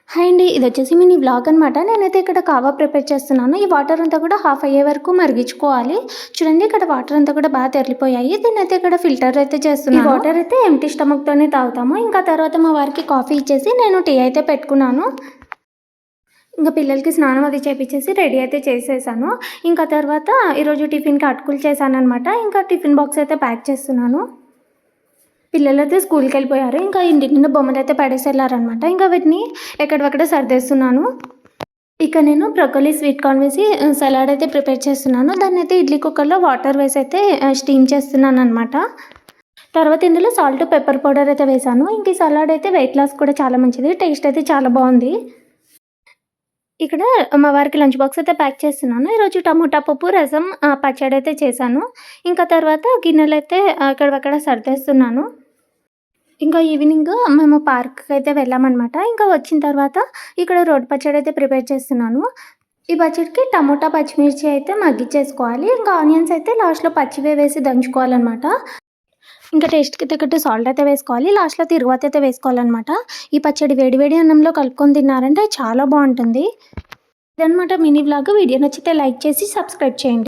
Hi అండి. ఇదొచ్చేసి mini vlog అనమాట. నేనైతే ఇక్కడ కావా ప్రిపేర్ చేస్తున్నాను. ఈ వాటర్ అంతా కూడా హాఫ్ అయ్యే వరకు మరిగించుకోవాలి. చూడండి ఇక్కడ వాటర్ అంతా కూడా బాగా తెరిలిపోయాయి. దీన్నైతే ఇక్కడ ఫిల్టర్ అయితే చేస్తున్నాను. ఈ వాటర్ అయితే ఎంప్టీ స్టమక్‌తోనే తాగుతాము. ఇంకా తర్వాత మా వారికి కాఫీ ఇచ్చేసి నేను టీ అయితే పెట్టుకున్నాను. ఇంకా పిల్లలకి స్నానం అది చేపిచ్చేసి రెడీ అయితే చేసేసాను. ఇంకా తర్వాత ఈరోజు టిఫిన్‌కి అటుకులు చేశాననమాట. ఇంకా టిఫిన్ బాక్స్ అయితే ప్యాక్ చేస్తున్నాను. పిల్లలైతే స్కూల్కి వెళ్ళిపోయారు. ఇంకా ఇంటి నిండా బొమ్మలైతే పడేసి వెళ్ళారనమాట. ఇంకా వీటిని ఎక్కడివక్కడ సర్దేస్తున్నాను. ఇక నేను బ్రొకోలీ స్వీట్ కార్న్ వేసి సలాడ్ అయితే ప్రిపేర్ చేస్తున్నాను. దాన్ని అయితే ఇడ్లీ కుక్కర్లో వాటర్ వేసి అయితే స్టీమ్ చేస్తున్నాను అనమాట. తర్వాత ఇందులో సాల్ట్ పెప్పర్ పౌడర్ అయితే వేసాను. ఇంక ఈ సలాడ్ అయితే వెయిట్ లాస్ కూడా చాలా మంచిది. టేస్ట్ అయితే చాలా బాగుంది. ఇక్కడ మా వారికి లంచ్ బాక్స్ అయితే ప్యాక్ చేస్తున్నాను. ఈరోజు టమోటా పప్పు, రసం, పచ్చడి అయితే చేశాను. ఇంకా తర్వాత గిన్నెలు అయితే అక్కడక్కడ సర్దేస్తున్నాను. ఇంకా ఈవినింగ్ మేము పార్క్‌కి అయితే వెళ్ళామనమాట. ఇంకా వచ్చిన తర్వాత ఇక్కడ రోటి పచ్చడి అయితే ప్రిపేర్ చేస్తున్నాను. ఈ పచ్చడికి టమోటా, పచ్చిమిర్చి అయితే మగ్గిచ్చేసుకోవాలి. ఇంకా ఆనియన్స్ అయితే లాస్ట్‌లో పచ్చివే వేసి దంచుకోవాలనమాట. ఇంకా టేస్ట్‌కి తగ్గట్టు సాల్ట్ అయితే వేసుకోవాలి. లాస్ట్‌లో తిరువాత అయితే వేసుకోవాలనమాట. ఈ పచ్చడి వేడి వేడి అన్నంలో కలుపుకొని తిన్నారంటే చాలా బాగుంటుంది. ఇదనమాట మినీ వ్లాగ్. వీడియో నచ్చితే లైక్ చేసి సబ్స్క్రైబ్ చేయండి.